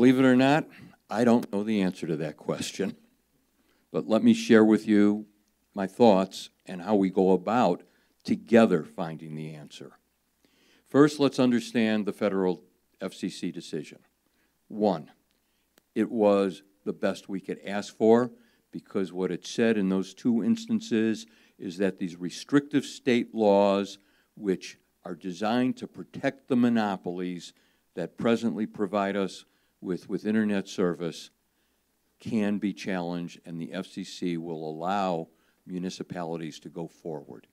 believe it or not, I don't know the answer to that question. But let me share with you my thoughts and how we go about together finding the answer. First, let's understand the federal FCC decision. One, it was the best we could ask for, because what it said in those two instances is that these restrictive state laws, which are designed to protect the monopolies that presently provide us with Internet service, can be challenged, and the FCC will allow municipalities to go forward.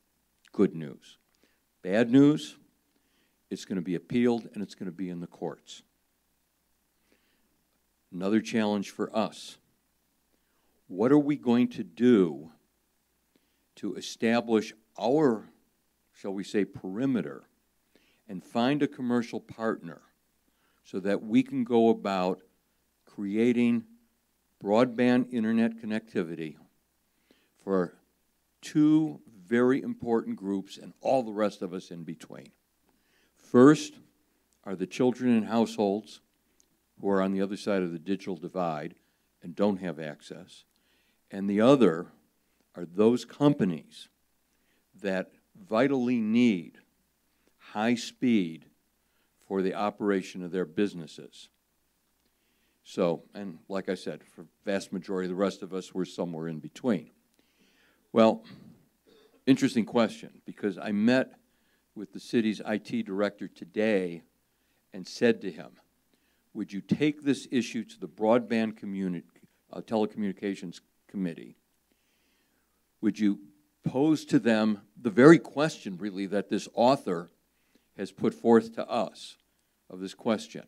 Good news. Bad news, it's going to be appealed and it's going to be in the courts. Another challenge for us. What are we going to do to establish our, shall we say, perimeter and find a commercial partner so that we can go about creating broadband internet connectivity for two very important groups and all the rest of us in between? First are the children in households who are on the other side of the digital divide and don't have access. And the other are those companies that vitally need high speed for the operation of their businesses. So, and like I said, for the vast majority of the rest of us, we're somewhere in between. Well, interesting question, because I met with the city's IT director today and said to him, would you take this issue to the Broadband Telecommunications Committee? Would you pose to them the very question, really, that this author has put forth to us of this question?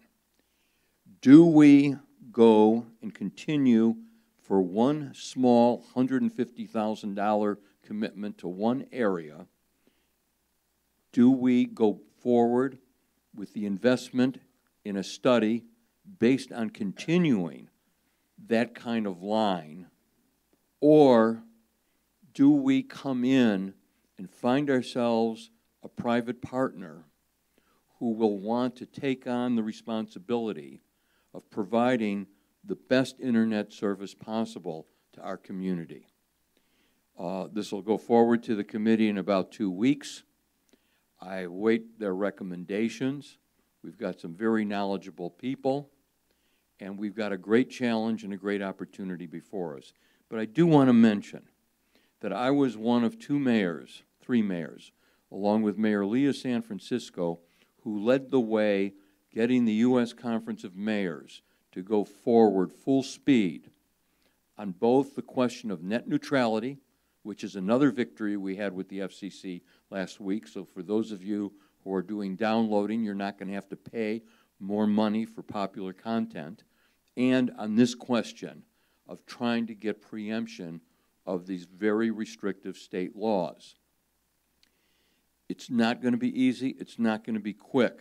Do we go and continue for one small $150,000 commitment to one area? Do we go forward with the investment in a study based on continuing that kind of line? Or do we come in and find ourselves a private partner who will want to take on the responsibility of providing the best internet service possible to our community? This will go forward to the committee in about 2 weeks. I await their recommendations. We've got some very knowledgeable people, and we've got a great challenge and a great opportunity before us. But I do want to mention that I was one of three mayors, along with Mayor Lee of San Francisco, who led the way getting the U.S. Conference of Mayors to go forward full speed on both the question of net neutrality, which is another victory we had with the FCC last week. So for those of you who are doing downloading, you're not going to have to pay more money for popular content. And on this question of trying to get preemption of these very restrictive state laws. It's not going to be easy. It's not going to be quick.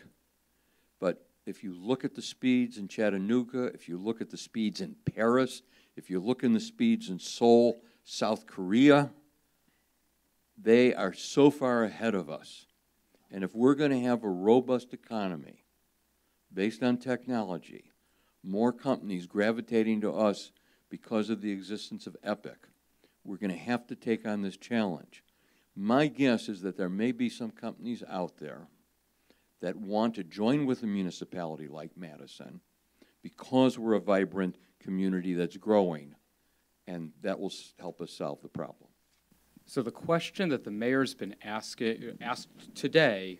But if you look at the speeds in Chattanooga, if you look at the speeds in Paris, if you look in the speeds in Seoul, South Korea, they are so far ahead of us. And if we're going to have a robust economy based on technology, more companies gravitating to us because of the existence of Epic, we're going to have to take on this challenge. My guess is that there may be some companies out there that want to join with a municipality like Madison because we're a vibrant community that's growing, and that will help us solve the problem. So the question that the mayor's been asked today,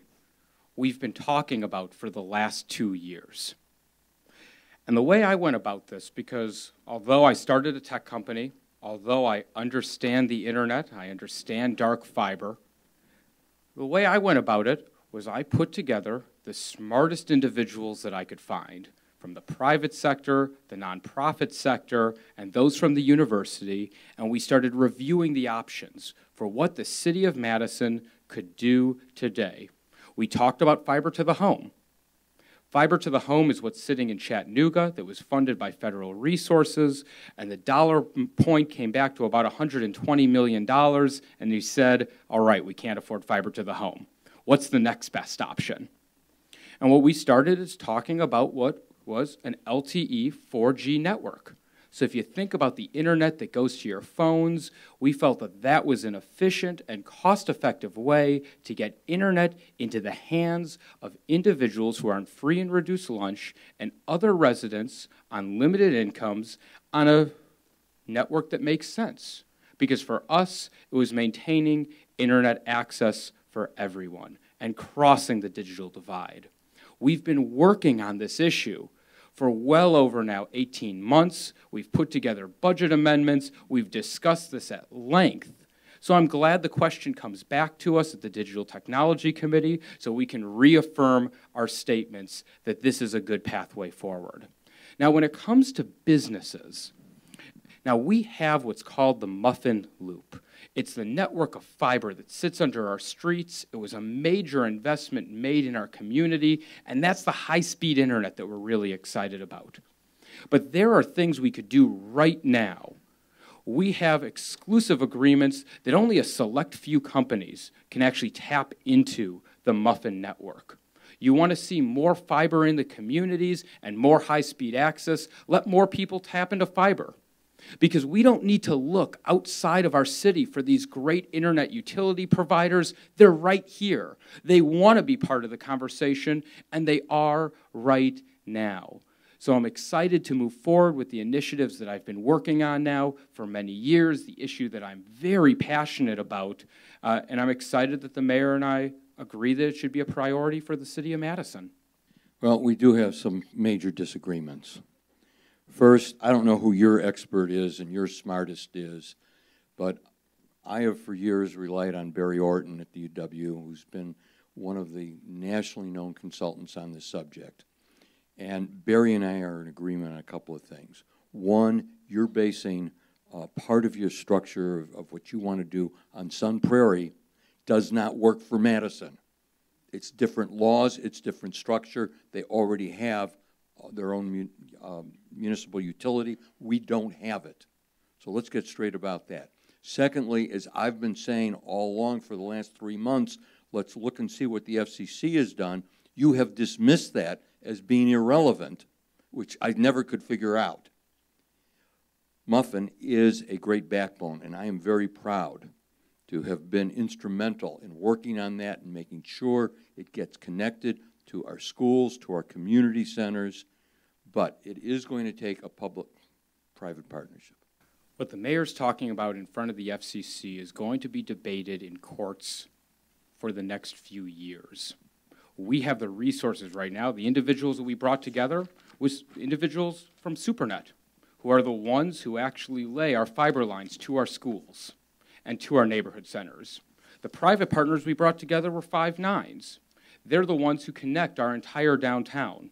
we've been talking about for the last 2 years. And the way I went about this, because although I started a tech company, although I understand the internet, I understand dark fiber, the way I went about it was I put together the smartest individuals that I could find from the private sector, the nonprofit sector, and those from the university, and we started reviewing the options for what the city of Madison could do today. We talked about fiber to the home. Fiber to the home is what's sitting in Chattanooga that was funded by federal resources, and the dollar point came back to about $120 million, and you said, all right, we can't afford fiber to the home. What's the next best option? And what we started is talking about what was an LTE 4G network. So if you think about the internet that goes to your phones, we felt that that was an efficient and cost-effective way to get internet into the hands of individuals who are on free and reduced lunch and other residents on limited incomes on a network that makes sense. Because for us, it was maintaining internet access for everyone and crossing the digital divide. We've been working on this issue for well over now 18 months. We've put together budget amendments. We've discussed this at length. So I'm glad the question comes back to us at the Digital Technology Committee so we can reaffirm our statements that this is a good pathway forward. Now, when it comes to businesses, now we have what's called the Muffin Loop. It's the network of fiber that sits under our streets. It was a major investment made in our community, and that's the high-speed internet that we're really excited about. But there are things we could do right now. We have exclusive agreements that only a select few companies can actually tap into the Muffin network. You want to see more fiber in the communities and more high-speed access, let more people tap into fiber. Because we don't need to look outside of our city for these great internet utility providers. They're right here. They want to be part of the conversation, and they are right now. So I'm excited to move forward with the initiatives that I've been working on now for many years, the issue that I'm very passionate about, and I'm excited that the mayor and I agree that it should be a priority for the city of Madison. Well, we do have some major disagreements. First, I don't know who your expert is and your smartest is, but I have for years relied on Barry Orton at the UW, who's been one of the nationally known consultants on this subject. And Barry and I are in agreement on a couple of things. One, you're basing part of your structure of what you want to do on Sun Prairie does not work for Madison. It's different laws, it's different structure. They already have their own municipal utility. We don't have it. So let's get straight about that. Secondly, as I've been saying all along for the last 3 months, let's look and see what the FCC has done. You have dismissed that as being irrelevant, which I never could figure out. Muffin is a great backbone, and I am very proud to have been instrumental in working on that and making sure it gets connected to our schools, to our community centers, but it is going to take a public-private partnership. What the mayor's talking about in front of the FCC is going to be debated in courts for the next few years. We have the resources right now. The individuals that we brought together was individuals from SuperNet, who are the ones who actually lay our fiber lines to our schools and to our neighborhood centers. The private partners we brought together were 5-9s. They're the ones who connect our entire downtown.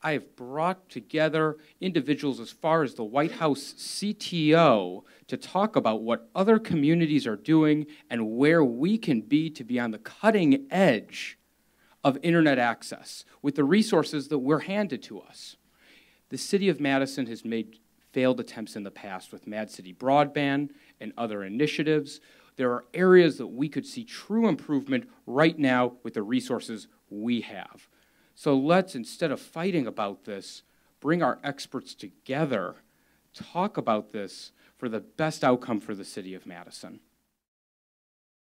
I have brought together individuals as far as the White House CTO to talk about what other communities are doing and where we can be to be on the cutting edge of internet access with the resources that were handed to us. The city of Madison has made failed attempts in the past with Mad City Broadband and other initiatives. There are areas that we could see true improvement right now with the resources we have. So let's, instead of fighting about this, bring our experts together, talk about this for the best outcome for the city of Madison.